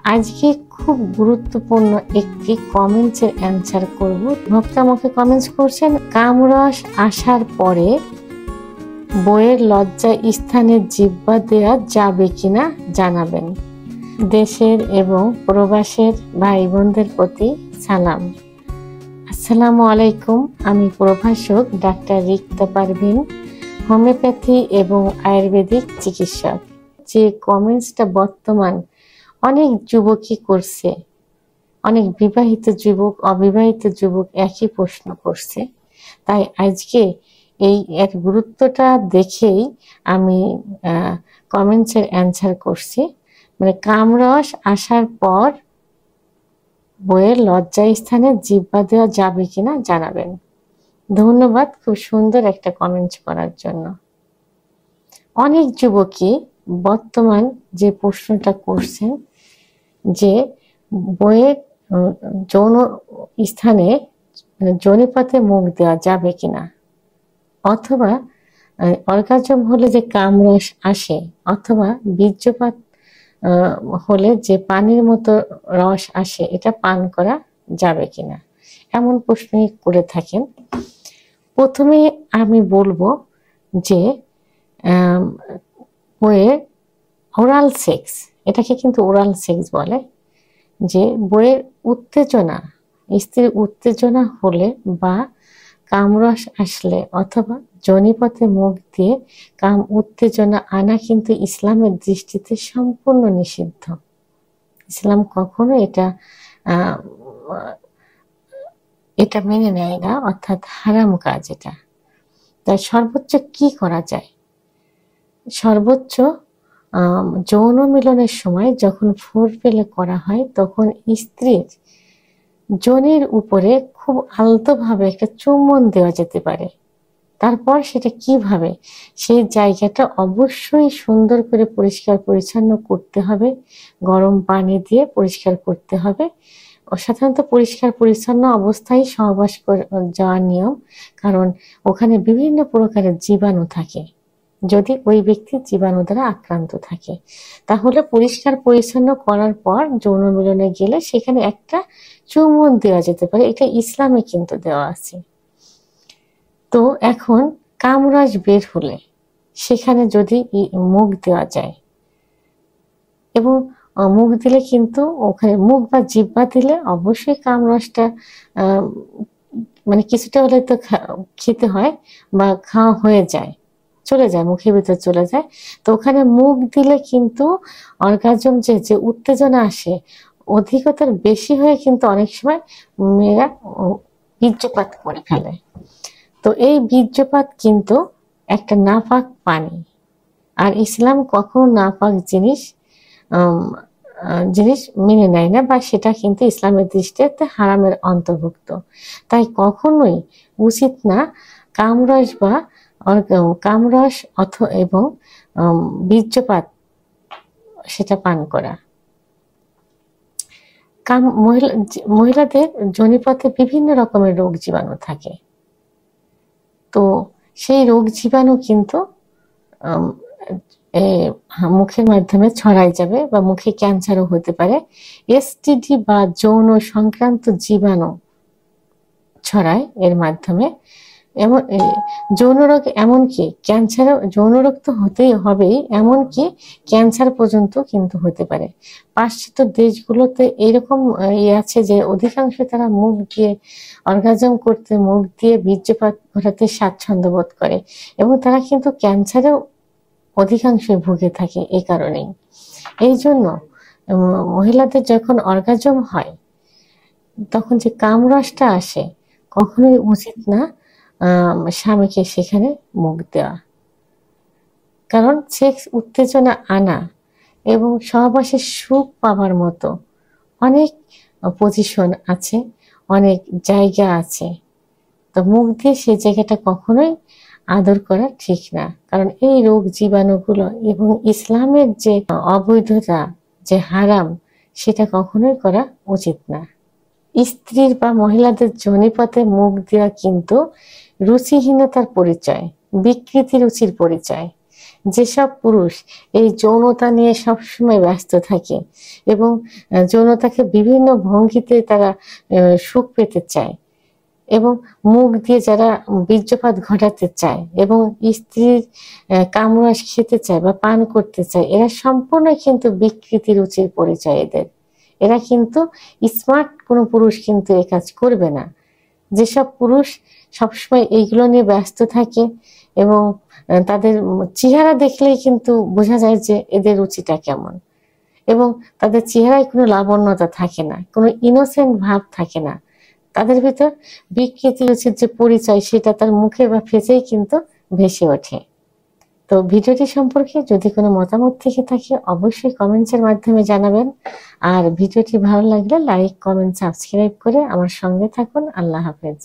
আজকে খুব গুরুত্বপূর্ণ একটি কমেন্টসের অ্যান্সার করব। ভক্ত আমাকে কমেন্টস করছেন, কামরস আসার পরে বইয়ের লজ্জা স্থানে জিহ্বা দেওয়া যাবে কিনা জানাবেন। দেশের এবং প্রবাসের ভাই বোনদের প্রতি সালাম। আসসালামু আলাইকুম। আমি প্রভাষক ডাক্তার রিক্তা পারভিন, হোমিওপ্যাথি এবং আয়ুর্বেদিক চিকিৎসক। যে কমেন্টসটা বর্তমান অনেক যুবকই করছে, অনেক বিবাহিত যুবক অবিবাহিত যুবক একই প্রশ্ন করছে, তাই আজকে এই এর গুরুত্বটা দেখেই আমি কমেন্টসের অ্যান্সার করছি। মানে কামরস আসার পর বইয়ের লজ্জা স্থানে জিহ্বা দেওয়া যাবে কিনা জানাবেন। ধন্যবাদ খুব সুন্দর একটা কমেন্টস করার জন্য। অনেক যুবকই বর্তমান যে প্রশ্নটা করছেন যে বইয়ের যৌন স্থানে যোনিপথে মুখ দেওয়া যাবে কিনা, অথবা অর্গাজম হলে যে কামরস আসে, অথবা বীর্যপাত হলে যে পানির মতো রস আসে, এটা পান করা যাবে কিনা, এমন প্রশ্নই করে থাকেন। প্রথমে আমি বলবো যে বইয়ের ওরাল সেক্স, এটাকে কিন্তু ওরাল সেক্স বলে, যে বইয়ের উত্তেজনা, স্ত্রীর উত্তেজনা হলে বা কামরস আসলে অথবা যোনিপথে মুখ দিয়ে কাম উত্তেজনা আনা কিন্তু ইসলামের দৃষ্টিতে সম্পূর্ণ নিষিদ্ধ। ইসলাম কখনো এটা মেনে নেয় না, অর্থাৎ হারাম কাজ এটা। তাই সর্বোচ্চ কি করা যায়? সর্বোচ্চ যৌন মিলনের সময় যখন ফোরপ্লে করা হয়, তখন স্ত্রীর যোনির উপরে খুব আলতোভাবে একটা চুম্বন দেওয়া যেতে পারে। তারপর সেটা কিভাবে, সেই জায়গাটা অবশ্যই সুন্দর করে পরিষ্কার পরিচ্ছন্ন করতে হবে, গরম পানি দিয়ে পরিষ্কার করতে হবে। সাধারণত পরিষ্কার পরিচ্ছন্ন অবস্থায় সহবাস যাওয়ার নিয়ম, কারণ ওখানে বিভিন্ন প্রকারের জীবাণু থাকে। যদি ওই ব্যক্তি জীবাণু দ্বারা আক্রান্ত থাকে, তাহলে পরিষ্কার পরিচ্ছন্ন করার পর যৌন মিলনে গেলে সেখানে একটা চুম্বন দেওয়া যেতে পারে। এটা ইসলামে কিন্তু দেওয়া আছে। তো এখন কামরস বের হলে সেখানে যদি মুখ দেওয়া যায়, এবং মুখ দিলে কিন্তু ওখানে মুখ বা জিহ্বা দিলে অবশ্যই কামরসটা মানে কিছুটা হলে তো খেতে হয় বা খাওয়া হয়ে যায়, চলে যায়, মুখের ভিতর চলে যায়। তো ওখানে মুখ দিলে কিন্তু অর্গাজম যে উত্তেজনা আসে অধিকতর বেশি হয়ে কিন্তু অনেক সময় মেয়েরা বীর্যপাত করে ফেলে। তো এই বীর্যপাত কিন্তু একটা নাপাক পানি, আর ইসলাম কখনো নাপাক জিনিস মেনে নেয় না, বা সেটা কিন্তু ইসলামের দৃষ্টিতে হারামের অন্তর্ভুক্ত। তাই কখনোই উচিত না কামরস বা কামরস এবং বীর্যপাত সেটা পান করা। মহিলাদের যোনিপথে বিভিন্ন রকমের রোগ জীবাণু থাকে। তো সেই রোগ জীবাণু কিন্তু মুখের মাধ্যমে ছড়াই যাবে, বা মুখে ক্যান্সারও হতে পারে। এসটিডি বা যৌন সংক্রান্ত জীবাণু ছড়ায় এর মাধ্যমে। যৌন রোগ, এমনকি ক্যান্সারও, যৌন রোগ তো হতেই হবেই, এমনকি ক্যান্সার পর্যন্ত কিন্তু হতে পারে। পাশ্চাত্য দেশগুলোতে এরকম আছে যে অধিকাংশ তারা মুখ দিয়ে অর্গাজম করতে, মুখ দিয়ে বীর্যপাত ঘটাতে স্বাচ্ছন্দ্য বোধ করে, এবং তারা কিন্তু ক্যান্সারেও অধিকাংশই ভুগে থাকে এই কারণেই। এই জন্য মহিলাদের যখন অর্গাজম হয়, তখন যে কামরসটা আসে, কখনোই উচিত না স্বামীকে সেখানে মুখ দেওয়া। কারণ সেক্স উত্তেজনা আনা এবং সহবাসের সুখ পাওয়ার মতো অনেক পজিশন আছে, অনেক জায়গা আছে। তো মুখ দিয়ে সেই জায়গাটা কখনোই আদর করা ঠিক না, কারণ এই রোগ জীবাণুগুলো এবং ইসলামের যে অবৈধতা, যে হারাম, সেটা কখনোই করা উচিত না। স্ত্রীর বা মহিলাদের যোনিপথে মুখ দেওয়া কিন্তু রুচিহীনতার পরিচয়, বিকৃতি রুচির পরিচয়। যেসব পুরুষ এই যৌনতা নিয়ে সবসময় ব্যস্ত থাকে এবং যৌনতাকে বিভিন্ন ভঙ্গিতে তারা সুখ পেতে চায় এবং মুখ দিয়ে যারা বীর্যপাত ঘটাতে চায় এবং স্ত্রীর কামরাস খেতে চায় বা পান করতে চায়, এরা সম্পূর্ণ কিন্তু বিকৃতি রুচির পরিচয় এদের। এরা কিন্তু স্মার্ট কোনো পুরুষ কিন্তু এ কাজ করবে না। যেসব পুরুষ সবসময় এইগুলো নিয়ে ব্যস্ত থাকে এবং তাদের চেহারা দেখলেই কিন্তু বোঝা যায় যে এদের রুচিটা কেমন, এবং তাদের চেহারায় কোনো লাবণ্যতা থাকে না, কোনো ইনোসেন্ট ভাব থাকে না, তাদের ভিতর বিকৃতি রুচির যে পরিচয় সেটা তার মুখে বা ফেসেই কিন্তু ভেসে ওঠে। তো ভিডিওটি সম্পর্কে যদি কোনো মতামত থেকে থাকে অবশ্যই কমেন্টসের মাধ্যমে জানাবেন। আর ভিডিওটি ভালো লাগলে লাইক, কমেন্ট, সাবস্ক্রাইব করে আমার সঙ্গে থাকুন। আল্লাহ হাফেজ।